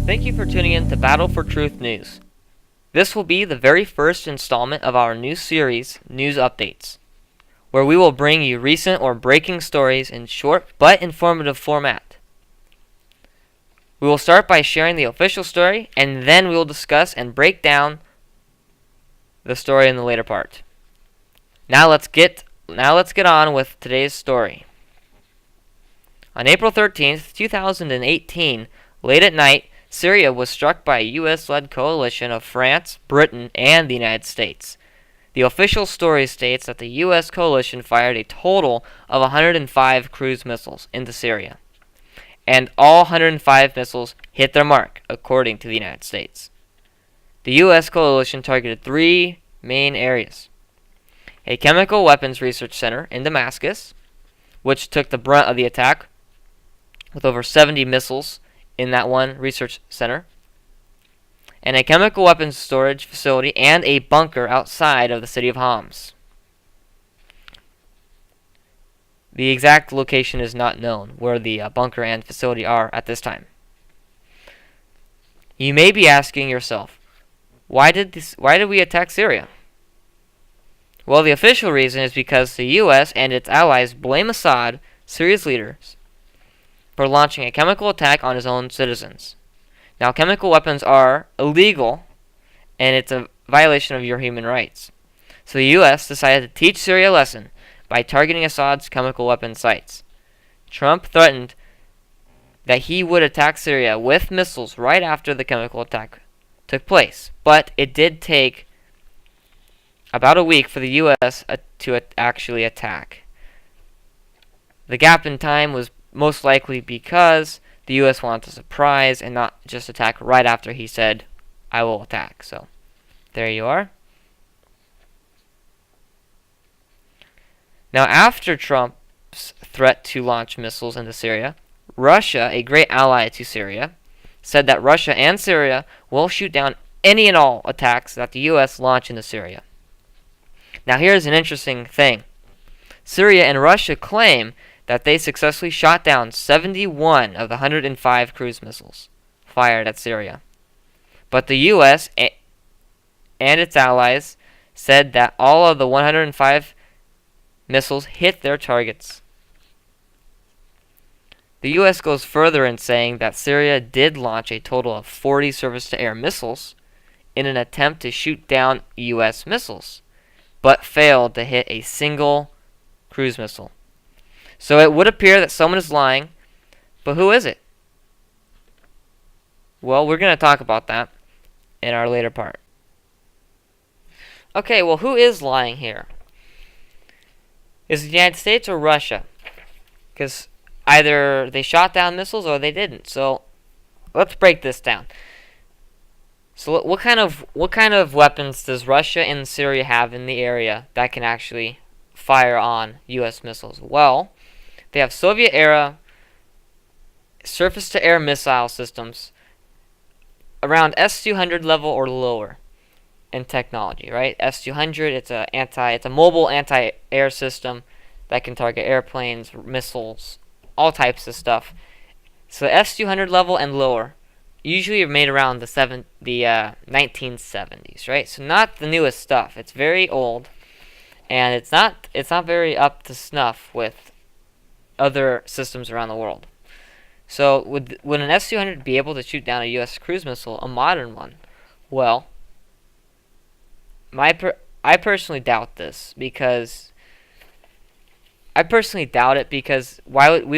Thank you for tuning in to Battle for Truth News. This will be the very first installment of our new series, News Updates, where we will bring you recent or breaking stories in short but informative format. We will start by sharing the official story, and then we will discuss and break down the story in the later part. Now let's get on with today's story. On April 13th, 2018, late at night, Syria was struck by a U.S.-led coalition of France, Britain, and the United States. The official story states that the U.S. coalition fired a total of 105 cruise missiles into Syria, and all 105 missiles hit their mark, according to the United States. The U.S. coalition targeted three main areas: a chemical weapons research center in Damascus, which took the brunt of the attack, with over 70 missiles in that one research center, and a chemical weapons storage facility and a bunker outside of the city of Homs. The exact location is not known where the bunker and facility are at this time. You may be asking yourself, why did we attack Syria? Well, the official reason is because the U.S. and its allies blame Assad, Syria's leaders, for launching a chemical attack on his own citizens. Now, chemical weapons are illegal, and it's a violation of your human rights. So the U.S. decided to teach Syria a lesson by targeting Assad's chemical weapon sites. Trump threatened that he would attack Syria with missiles right after the chemical attack took place, but it did take about a week for the U.S. to actually attack. The gap in time was most likely because the U.S. wanted to surprise and not just attack right after he said, "I will attack." So, there you are. Now, after Trump's threat to launch missiles into Syria, Russia, a great ally to Syria, said that Russia and Syria will shoot down any and all attacks that the U.S. launch into Syria. Now, here's an interesting thing. Syria and Russia claim that they successfully shot down 71 of the 105 cruise missiles fired at Syria. But the U.S. and its allies said that all of the 105 missiles hit their targets. The U.S. goes further in saying that Syria did launch a total of 40 surface-to-air missiles in an attempt to shoot down U.S. missiles, but failed to hit a single cruise missile. So it would appear that someone is lying, but who is it? Well, we're going to talk about that in our later part. Okay, well, who is lying here? Is it the United States or Russia? Because either they shot down missiles or they didn't. So let's break this down. So what kind of weapons does Russia and Syria have in the area that can actually fire on U.S. missiles? Well, they have Soviet-era surface-to-air missile systems around S-200 level or lower in technology, right? S-200, it's a mobile anti-air system that can target airplanes, missiles, all types of stuff. So S-200 level and lower usually are made around the 1970s, right? So not the newest stuff. It's very old, and it's not very up to snuff with other systems around the world. So would an S-200 be able to shoot down a U.S. cruise missile, a modern one? Well, I personally doubt this because we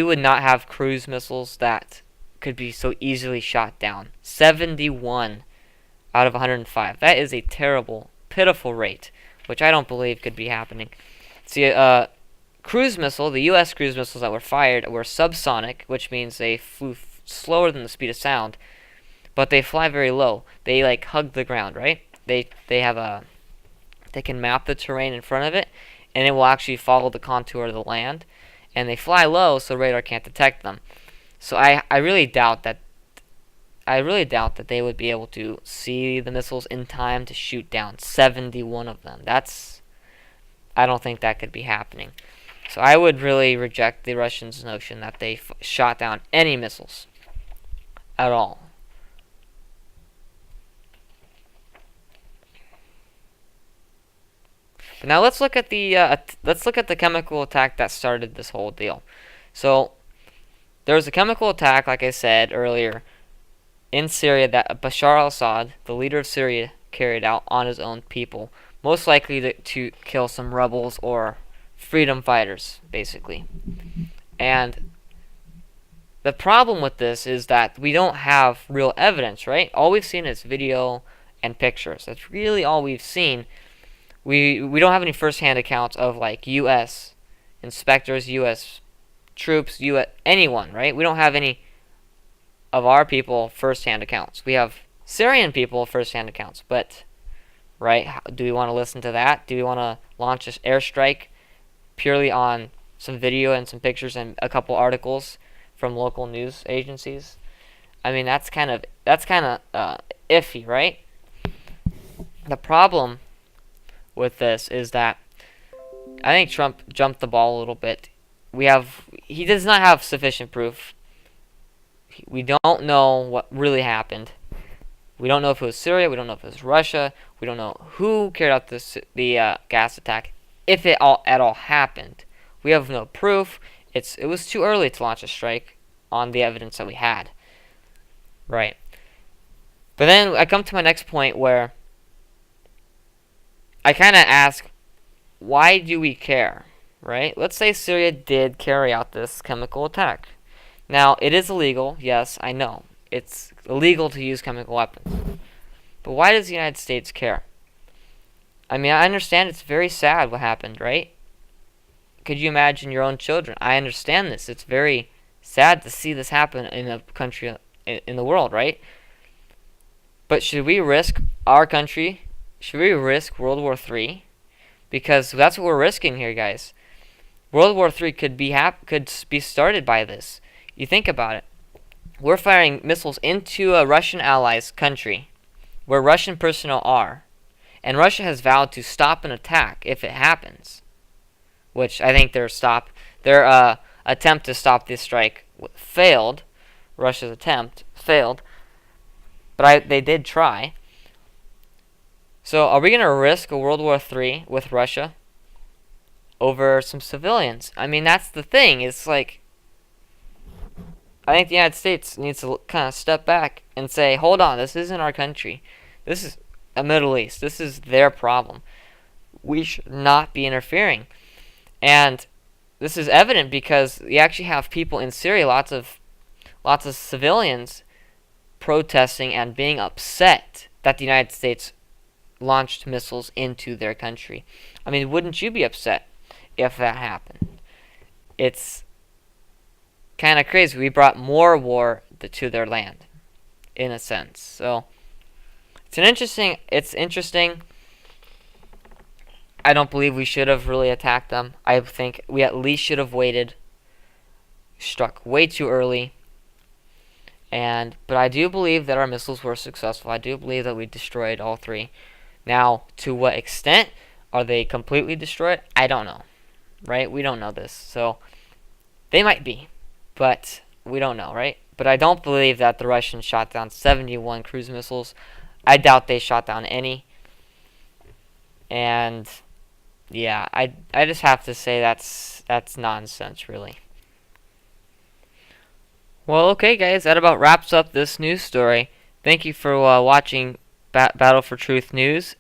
would not have cruise missiles that could be so easily shot down. 71 out of 105. That is a terrible, pitiful rate, which I don't believe could be happening. See, cruise missile, the U.S. cruise missiles that were fired were subsonic, which means they flew slower than the speed of sound, but they fly very low. They hug the ground, right? They can map the terrain in front of it, and it will actually follow the contour of the land, and they fly low so radar can't detect them. So I really doubt that they would be able to see the missiles in time to shoot down 71 of them. I don't think that could be happening. So I would really reject the Russians' notion that they shot down any missiles at all. But now let's look at the chemical attack that started this whole deal. So there was a chemical attack, like I said earlier, in Syria that Bashar al-Assad, the leader of Syria, carried out on his own people, most likely to kill some rebels or freedom fighters, basically. And the problem with this is that we don't have real evidence, right? All we've seen is video and pictures. That's really all we've seen. We don't have any first-hand accounts of like U.S. inspectors, U.S. troops, U.S. anyone, right? We don't have any of our people first-hand accounts. We have Syrian people first-hand accounts, but right, do we want to listen to that? Do we want to launch this airstrike purely on some video and some pictures and a couple articles from local news agencies? I mean, that's kind of iffy, right? The problem with this is that I think Trump jumped the ball a little bit. He does not have sufficient proof. We don't know what really happened. We don't know if it was Syria. We don't know if it was Russia. We don't know who carried out the gas attack, if it at all happened. We have no proof. It was too early to launch a strike on the evidence that we had. Right. But then I come to my next point where I kind of ask, why do we care? Right? Let's say Syria did carry out this chemical attack. Now, it is illegal. Yes, I know. It's illegal to use chemical weapons. But why does the United States care? I mean, I understand it's very sad what happened, right? Could you imagine your own children? I understand this. It's very sad to see this happen in a country in the world, right? But should we risk our country? Should we risk World War III? Because that's what we're risking here, guys. World War III could be started by this. You think about it. We're firing missiles into a Russian allies country where Russian personnel are. And Russia has vowed to stop an attack if it happens. Which I think their attempt to stop this strike failed. Russia's attempt failed. But they did try. So are we going to risk a World War III with Russia over some civilians? I mean, that's the thing. It's like, I think the United States needs to kind of step back and say, hold on, this isn't our country. This is the Middle East. This is their problem. We should not be interfering. And this is evident because you actually have people in Syria, lots of civilians protesting and being upset that the United States launched missiles into their country. I mean, wouldn't you be upset if that happened? It's kind of crazy. We brought more war to their land, in a sense. So it's interesting. I don't believe we should have really attacked them. I think we at least should have waited. Struck way too early. But I do believe that our missiles were successful. I do believe that we destroyed all three. Now, to what extent are they completely destroyed? I don't know. Right? We don't know this. So they might be, but we don't know, right? But I don't believe that the Russians shot down 71 cruise missiles. I doubt they shot down any. And yeah, I just have to say that's nonsense, really. Well, okay, guys, that about wraps up this news story. Thank you for watching Battle for Truth News.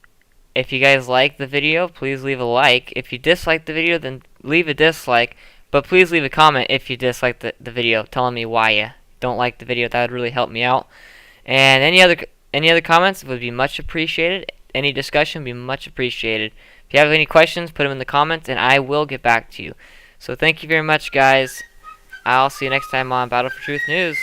If you guys like the video, please leave a like. If you dislike the video, then leave a dislike. But please leave a comment if you dislike the video, telling me why you don't like the video. That would really help me out. And any other comments would be much appreciated. Any discussion would be much appreciated. If you have any questions, put them in the comments, and I will get back to you. So thank you very much, guys. I'll see you next time on Battle for Truth News.